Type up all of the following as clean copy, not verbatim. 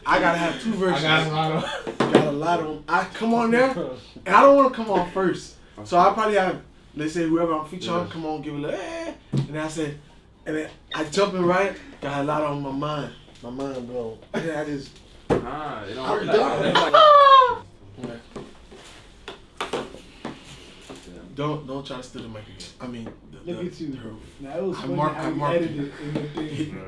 I gotta have two versions. I got a lot of them. I come on there, and I don't want to come on first. So I probably have, let's say whoever I'm featuring, come on, give a little, and I said, and then I jump in right, got a lot on my mind blown. And then I just, it don't work like that. Don't try to steal the mic again. I mean, look at you. Now it was funny how you edited in the thing.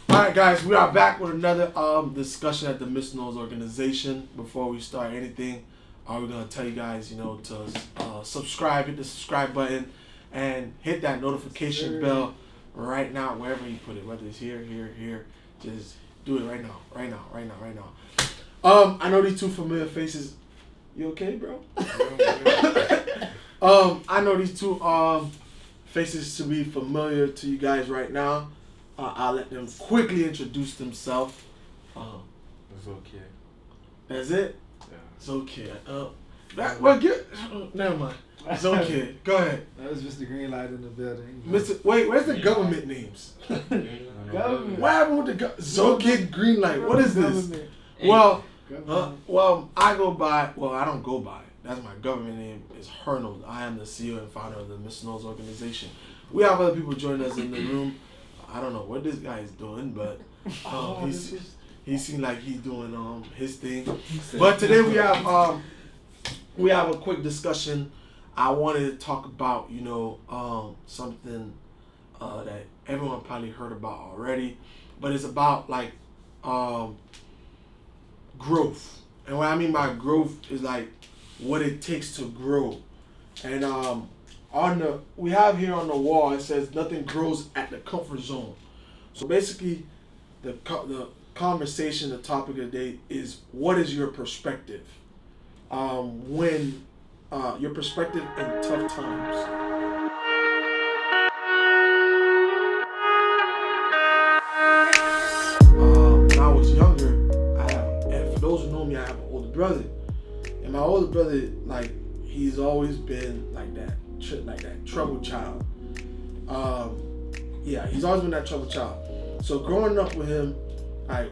All right, guys, we are back with another discussion at the MR.NOLDS organization. Before we start anything, we're gonna tell you guys, to subscribe, hit the subscribe button, and hit that notification bell right now, wherever you put it, whether it's here. Just do it right now. I know these two familiar faces. You okay, bro? I know these two faces to be familiar to you guys right now. I'll let them quickly introduce themselves. It's okay. That's it? Yeah. It's okay. Never mind. It's okay. Go ahead. That was Mr. Greenlight in the building. Wait, where's the government names? Government. What happened with the it's okay, Greenlight? What is this? Well, I go by, I don't go by. That's my government name. It's MR.NOLDS. I am the CEO and founder of the MR.NOLDS organization. We have other people joining us in the room. I don't know what this guy is doing, but he seems like he's doing his thing. But today we have a quick discussion. I wanted to talk about something that everyone probably heard about already, but it's about like growth. And what I mean by growth is like what it takes to grow. And we have here on the wall, it says nothing grows at the comfort zone. So basically the conversation, the topic of the day is, what is your perspective when your perspective in tough times? When I was younger, and for those who know me, I have an older brother. And my older brother, like, he's always been like that troubled child. He's always been that troubled child. So growing up with him,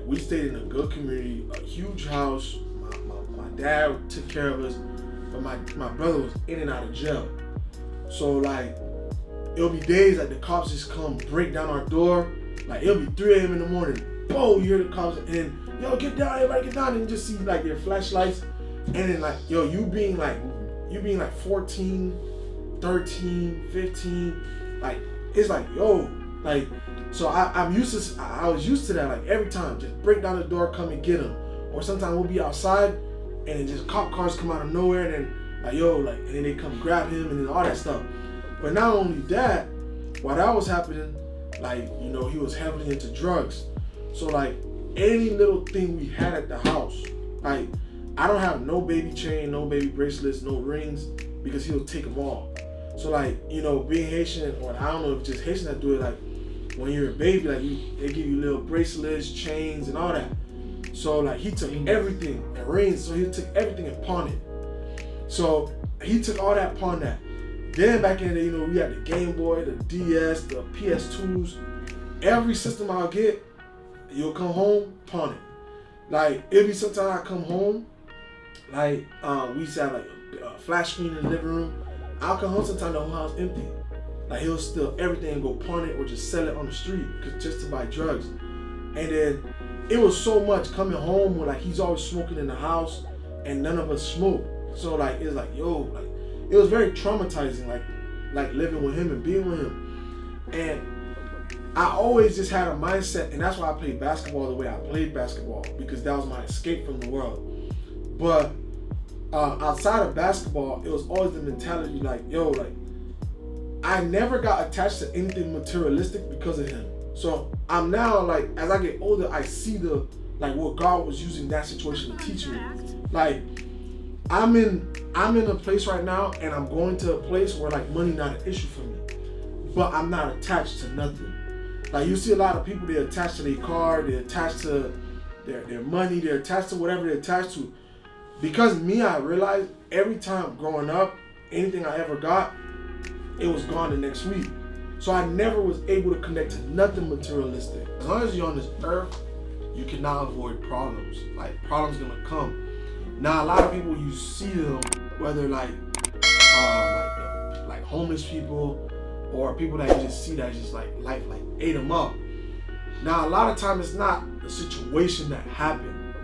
we stayed in a good community, a huge house. My dad took care of us, but my brother was in and out of jail. So like, it'll be days like the cops just come break down our door. Like it'll be 3 a.m. in the morning. Boom, you hear the cops and then, yo, get down, everybody get down, and you just see like their flashlights. And then like, yo, you being like 14, 13, 15, like, it's like, yo, like, so I was used to that, like every time, just break down the door, come and get him. Or sometimes we'll be outside and then just cop cars come out of nowhere and then like, yo, like, and then they come grab him and then all that stuff. But not only that, while that was happening, like, he was heavily into drugs. So like any little thing we had at the house, like, I don't have no baby chain, no baby bracelets, no rings, because he'll take them all. So like, being Haitian, or I don't know if just Haitian that do it, like when you're a baby, like they give you little bracelets, chains, and all that. So like he took everything, and rings, so he took everything and pawned it. So he took all that, pawned that. Then back in the day, we had the Game Boy, the DS, the PS2s. Every system I'll get, you'll come home, pawn it. Like it'll be sometimes I come home, like we used to have like a flash screen in the living room. I'll come home sometimes the whole house empty. Like he'll steal everything and go pawn it or just sell it on the street just to buy drugs. And then it was so much coming home where like he's always smoking in the house and none of us smoke. So like it's like, yo, like it was very traumatizing, like living with him and being with him. And I always just had a mindset, and that's why I played basketball the way I played basketball, because that was my escape from the world. But outside of basketball, it was always the mentality like, yo, like, I never got attached to anything materialistic because of him. So I'm now, like, as I get older, I see what God was using that situation to teach me. Like, I'm in a place right now, and I'm going to a place where like money not an issue for me, but I'm not attached to nothing. Like you see a lot of people, they're attached to their car, they're attached to their money, they're attached to whatever they're attached to. Because me, I realized every time growing up, anything I ever got, it was gone the next week. So I never was able to connect to nothing materialistic. As long as you're on this earth, you cannot avoid problems. Like problems gonna come. Now a lot of people you see them, whether like homeless people or people that you just see that just like life like ate them up. Now a lot of times it's not the situation that happened.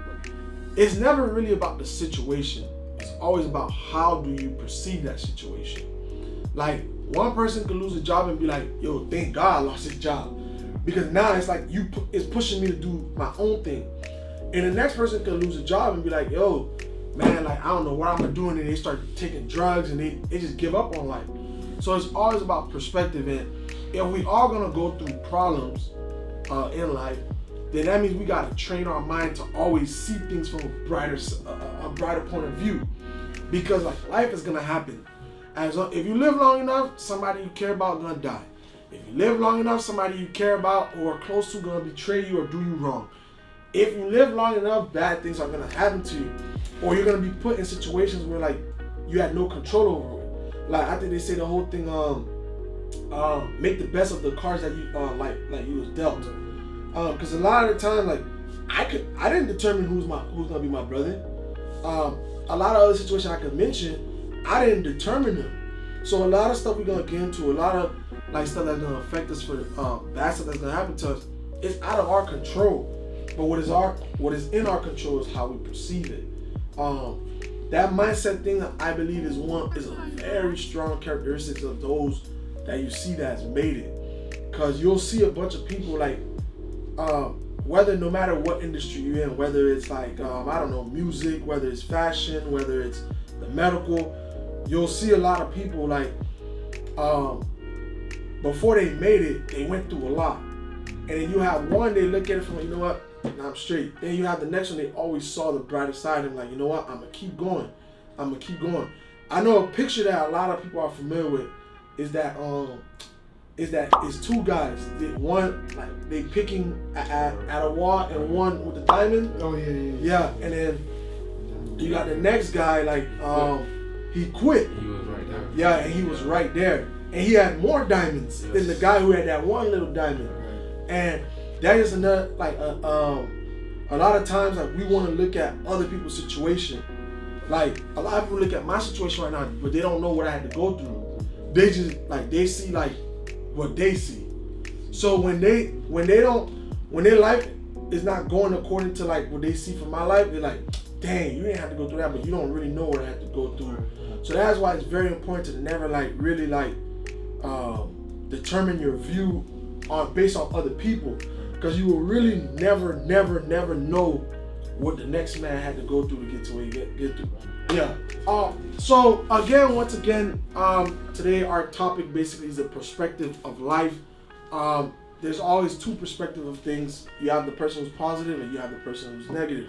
It's never really about the situation. It's always about how do you perceive that situation. Like one person could lose a job and be like, yo, thank God I lost his job. Because now it's like it's pushing me to do my own thing. And the next person could lose a job and be like, yo, man, like I don't know what I'm gonna do, and then they start taking drugs and they just give up on life. So it's always about perspective, and if we all gonna go through problems in life, then that means we gotta train our mind to always see things from a brighter point of view. Because like life is gonna happen. If you live long enough, somebody you care about gonna die. If you live long enough, somebody you care about or are close to gonna betray you or do you wrong. If you live long enough, bad things are gonna happen to you, or you're gonna be put in situations where like you had no control over it. Like I think they say the whole thing, make the best of the cards that you like you was dealt. Because a lot of the time, like I didn't determine who's gonna be my brother. A lot of other situations I could mention, I didn't determine them. So a lot of stuff we're gonna get into, a lot of like stuff that's gonna affect us for bad stuff that's gonna happen to us, it's out of our control. But what is in our control is how we perceive it. That mindset thing that I believe is a very strong characteristic of those that you see that's made it. Because you'll see a bunch of people like whether no matter what industry you're in, whether it's like I don't know, music, whether it's fashion, whether it's the medical, you'll see a lot of people like before they made it, they went through a lot. And then you have one, they look at it from like, you know what, now I'm straight. Then you have the next one, they always saw the brighter side and like, you know what, I'm gonna keep going. I know a picture that a lot of people are familiar with is that it's two guys. One like they picking at a wall and one with the diamond. Oh yeah. Yeah, and then you got the next guy like he quit. He was right there. Yeah, and he was right there, and he had more diamonds than the guy who had that one little diamond. And that is another like a lot of times like we want to look at other people's situation. Like a lot of people look at my situation right now, but they don't know what I had to go through. They just like they see like what they see. So when their life is not going according to like what they see from my life, they're like, dang, you didn't have to go through that, but you don't really know what I had to go through. So that's why it's very important to never like really like determine your view based on other people, because you will really never know what the next man had to go through to get to where you get to. Yeah. So again, once again, today our topic basically is the perspective of life. There's always two perspectives of things. You have the person who's positive and you have the person who's negative.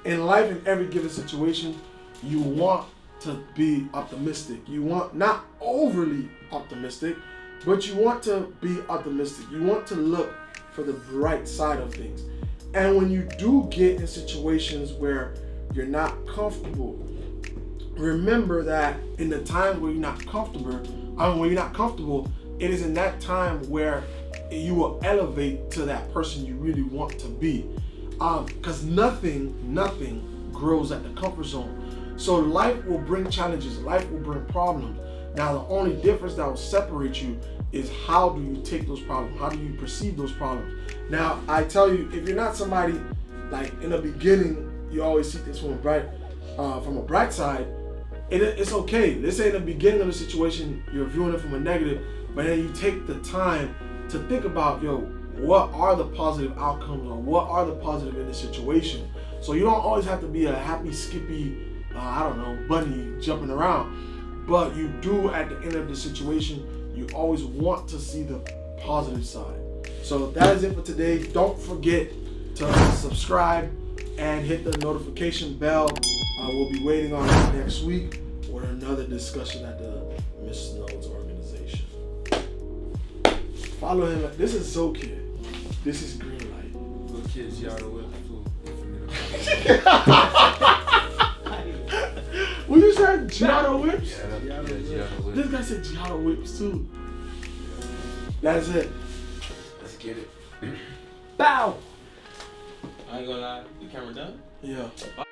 In life, in every given situation, you want to be optimistic. You want not overly optimistic, but you want to be optimistic. You want to look for the bright side of things. And when you do get in situations where you're not comfortable, remember that in the times where you're not comfortable, it is in that time where you will elevate to that person you really want to be. Because nothing grows at the comfort zone. So life will bring challenges, life will bring problems. Now the only difference that will separate you is how do you take those problems? How do you perceive those problems? Now I tell you, if you're not somebody like in the beginning, you always see things from a bright side. It's okay. Let's say in the beginning of the situation, you're viewing it from a negative, but then you take the time to think about, what are the positive outcomes or what are the positive in this situation? So you don't always have to be a happy, skippy, bunny jumping around, but you do at the end of the situation, you always want to see the positive side. So that is it for today. Don't forget to subscribe and hit the notification bell. We'll be waiting on you next week with another discussion at the MR.NOLDS organization. Follow him. This is So Kid. This is Green Light. Little kids, y'all the whip What you said? Giotto Whips? Yeah, Giotto Whips. This guy said Giotto Whips too. That's it. Let's get it. Bow. I ain't gonna lie. The camera done? Yeah.